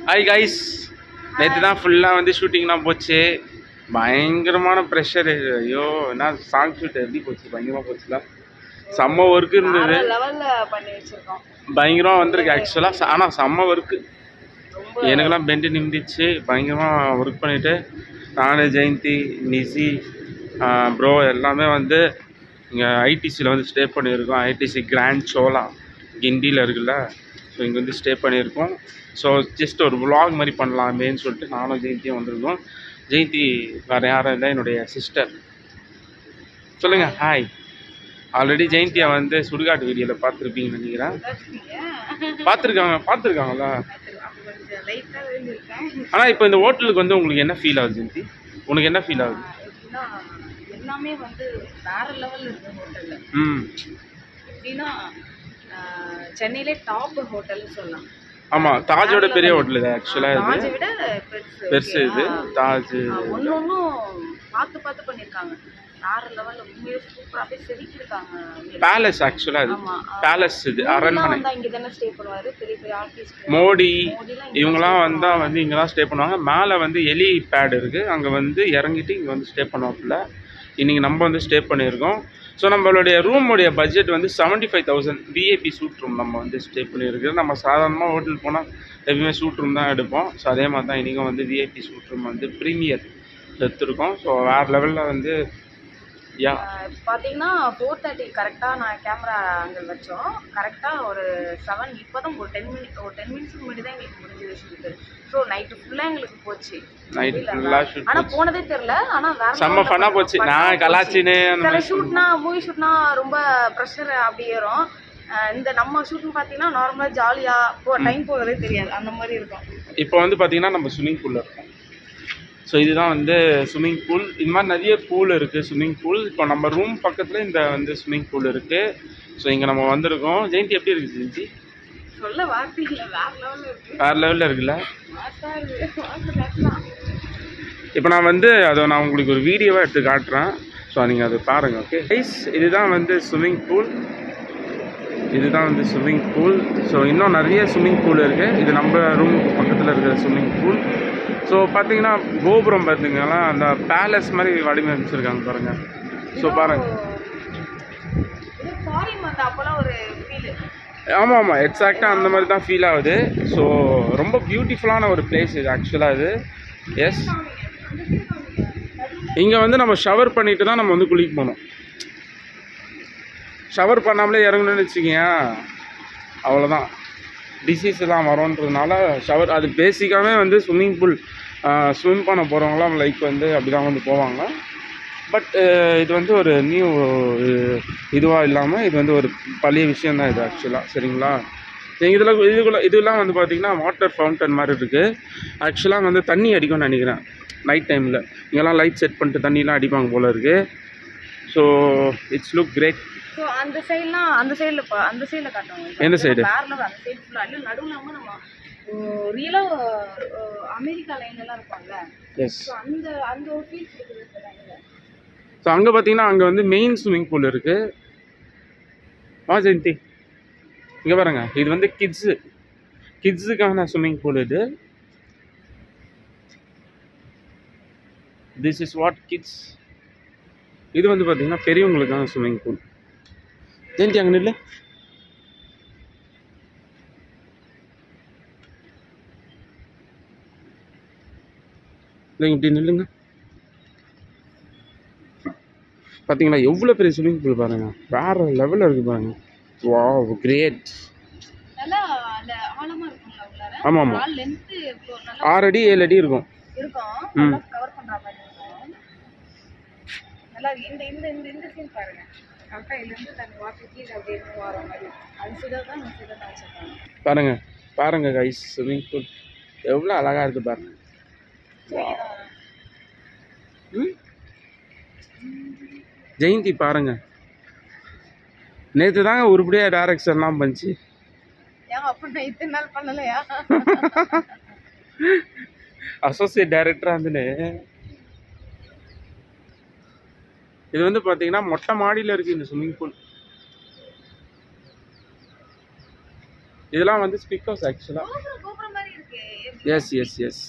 Hi guys, நேற்று தான் ஃபுல்லாக வந்து ஷூட்டிங்லாம் போச்சு. பயங்கரமான ப்ரெஷர். ஐயோ, என்ன சாங் ஷூட் எப்படி போச்சு? பயங்கரமாக போச்சுல. செம்ம ஒர்க்கு இருந்தது. பயங்கரமாக வந்திருக்கு ஆக்சுவலாக. ஆனால் செம்ம ஒர்க்கு. எனக்கெல்லாம் பெண்டு நிமிந்துச்சு. பயங்கரமாக ஒர்க் பண்ணிவிட்டு நான், ஜெயந்தி, நிசி, ப்ரோ எல்லாமே வந்து இங்கே ஐடிசியில் வந்து ஸ்டே பண்ணியிருக்கோம். ஐடிசி கிராண்ட் சோலா கிண்டியில் இருக்குல்ல. ஸோ இங்கே வந்து ஸ்டே பண்ணியிருக்கோம். ஸோ ஜஸ்ட் ஒரு vlog மாதிரி பண்ணலாமேன்னு சொல்லிட்டு நானும் ஜெயந்தியும் வந்திருக்கோம். ஜெயந்தி வேறு யாரும் இல்லை, என்னுடைய சிஸ்டர். சொல்லுங்கள் ஹாய். ஆல்ரெடி ஜெயந்தியை வந்து சுடுகாட்டு வீடியோவில் பார்த்துருப்பீங்கன்னு நினைக்கிறேன். பார்த்துருக்காங்களா? ஆனால் இப்போ இந்த ஹோட்டலுக்கு வந்து உங்களுக்கு என்ன ஃபீல் ஆகுது ஜெயந்தி? உனக்கு என்ன ஃபீல் ஆகுது? எல்லாமே வந்து வேற லெவல்ல இருக்கு ஹோட்டல்ல. எப்படின்னா சென்னையிலே டாப் ஹோட்டல்னு சொல்லலாம். ஆமா, தாஜோட பெரிய ஹோட்டல் இது ஆக்சுவலா. தாஜை விட பெருசு இது தாஜ். ஒன்னொன்னும் பார்த்து பார்த்து பண்ணிருக்காங்க. வேற லெவல்ல உண்மையிலே சூப்பரா அப்படியே செதுக்கிருக்காங்க. பேலஸ் ஆக்சுவலா இது. பேலஸ் இது அரண்மனை. இங்க தான ஸ்டே பண்ணுவாரு பெரிய பெரிய ஆர்டிஸ்ட். மோடி இவங்கலாம் வந்தா வந்து இங்க தான் ஸ்டே பண்ணுவாங்க. மேலே வந்து எலி பேட் இருக்கு, அங்க வந்து இறங்கிட்டு இங்க வந்து ஸ்டே பண்ணுவாப்புல. இன்னைக்கு நம்ம வந்து ஸ்டே பண்ணியிருக்கோம். ஸோ நம்மளுடைய ரூமுடைய பட்ஜெட் வந்து 75,000. விஐபி சூட் ரூம் நம்ம வந்து ஸ்டே பண்ணியிருக்கிறோம். நம்ம சாதாரணமாக ஹோட்டல் போனால் எப்பவுமே சூட் ரூம் தான் எடுப்போம். ஸோ அதே மாதிரி தான் இன்றைக்கும் வந்து விஐபி சூட் ரூம் வந்து ப்ரீமியர் எடுத்துருக்கோம். ஸோ வேறு லெவலில் வந்து பார்த்தீங்கன்னா 4:30 கரெக்டாக நான் கேமரா அங்கே வச்சோம். கரெக்டாக ஒரு 7 இப்போ தான் ஒரு 10 மினிட்ஸ்க்கு முன்னாடி தான் எங்களுக்கு முடிஞ்சது ஷூட்டு. ஸோ நைட்டு ஃபுல்லாக எங்களுக்கு போச்சு. நைட் ஃபுல்லாக ஷூட். ஆனால் போனதே தெரியல. ஆனால் வேற செம்ம ஃபன்னாக போச்சு. நான் கலாச்சின்னு சில ஷூட்னா மூவி ஷூட்னா ரொம்ப ப்ரெஷர் அப்படி ஏறும். இந்த நம்ம ஷூட்னு பார்த்தீங்கன்னா நார்மலாக ஜாலியாக டைம் போகிறதே தெரியாது, அந்த மாதிரி இருக்கும். இப்போ வந்து பார்த்தீங்கன்னா நம்ம ஸ்விம்மிங் பூலில் இருக்கோம். ஸோ இதுதான் வந்து ஸ்விம்மிங் பூல். இது மாதிரி நிறைய பூல் இருக்குது, ஸ்விம்மிங் பூல். இப்போ நம்ம ரூம் பக்கத்தில் இந்த வந்து ஸ்விம்மிங் பூல் இருக்குது. ஸோ இங்கே நம்ம வந்திருக்கோம். ஜெயந்தி எப்படி இருக்குது ஜெயந்தி? சொல்ல வார்த்தை இல்லை, வேற லெவலில் இருக்குது. வேறு லெவலில் இருக்குல்ல. இப்போ நான் வந்து அதை நான் உங்களுக்கு ஒரு வீடியோவாக எடுத்து காட்டுறேன். ஸோ நீங்கள் அதை பாருங்கள். ஓகே கைஸ், இதுதான் வந்து ஸ்விம்மிங் பூல். இதுதான் வந்து ஸ்விம்மிங் பூல். ஸோ இன்னும் நிறைய ஸ்விம்மிங் பூல் இருக்குது. இது நம்ம ரூமுக்கு பக்கத்தில் இருக்கிற ஸ்விம்மிங் பூல். ஸோ பார்த்தீங்கன்னா கோபுரம் பார்த்தீங்கன்னா அந்த பேலஸ் மாதிரி வடிவமைச்சிருக்காங்க பாருங்கள். ஸோ பாருங்கள். ஆமாம் ஆமாம், எக்ஸாக்டாக அந்த மாதிரி தான் ஃபீல் ஆகுது. ஸோ ரொம்ப பியூட்டிஃபுல்லான ஒரு பிளேஸ் இது ஆக்சுவலாக இது. எஸ், இங்கே வந்து நம்ம ஷவர் பண்ணிட்டு தான் நம்ம வந்து குளிக்க போகணும். ஷவர் பண்ணாமலே இறங்கணும்னு வச்சுக்கிங்க, அவ்வளோதான், டிசீஸ் எல்லாம் வரும்ன்றதுனால ஷவர். அது பேசிக்காகவே வந்து ஸ்விம்மிங் பூல் ஸ்விம் பண்ண போகிறவங்களாம் லைக் வந்து அப்படி தான் வந்து போவாங்க. பட் இது வந்து ஒரு நியூ இதுவாக இல்லாமல் இது வந்து ஒரு பழைய விஷயந்தான் இது ஆக்சுவலாக. சரிங்களா? இதெல்லாம் வந்து பார்த்திங்கன்னா வாட்டர் ஃபவுண்டன் மாதிரி இருக்குது. ஆக்சுவலாக வந்து தண்ணி அடிக்கும்னு நினைக்கிறேன் நைட் டைமில். இங்கெல்லாம் லைட் செட் பண்ணிட்டு தண்ணிலாம் அடிப்பாங்க போல் இருக்குது. So it's look great. So அந்த சைட்லாம் அந்த சைடில் காட்டுவாங்க. எந்த சைடு? வேறு அந்த சைடு ஃபுல்லாக இல்லை, நடுவில் நம்ம ரியலாக அமெரிக்கா லைன்லாம் இருப்பாங்க. எஸ், அந்த ஒரு ஃபீல் இருக்குது. ஸோ அங்கே பார்த்தீங்கன்னா அங்கே வந்து மெயின் ஸ்விம்மிங் பூல் இருக்குது. ஜெயந்தி இங்கே பாருங்க, இது வந்து கிட்ஸுக்கான ஸ்விம்மிங் பூல் இது. This is what kids. இது வந்து பார்த்தீங்கன்னா பெரியவங்களுக்கான ஸ்விம்மிங் பூல். ஜெயந்தி அங்கே நில்லு. இல்லைங்க, இப்படி நில்லுங்க. பார்த்தீங்களா எவ்வளோ பெரிய ஸ்விம்மிங் பூல் பாருங்கள். வேறு லெவலில் இருக்குது பாருங்கள். Wow, great. ஆமாம் ஆமாம், 6 அடி 7 அடி இருக்கும். கவர் பண்ணுற மாதிரி இருக்கும். நல்லா இந்த சீன் பாருங்க. கரெக்டாக இதுலேருந்து தண்ணி வாட்டர் கீழே அப்படியே வர மாதிரி அது தான் வச்சுருக்காங்க. பாருங்க கைஸ், ஸ்விம்மிங் பூல் எவ்வளோ அழகாக இருக்குது பாருங்கள். ஜெயந்தி பாருங்க, நேற்று தாங்க உருப்படியாக டைரக்ஷன்லாம் பண்ணிச்சு. அசோசியேட் டைரக்டராக இருந்துன்னு. இது வந்து பார்த்தீங்கன்னா மொட்டை மாடியில் இருக்குது இந்த ஸ்விம்மிங் பூல். இதெல்லாம் வந்து ஸ்பீக் ஹவுஸ் ஆக்சுவலாக. Yes yes S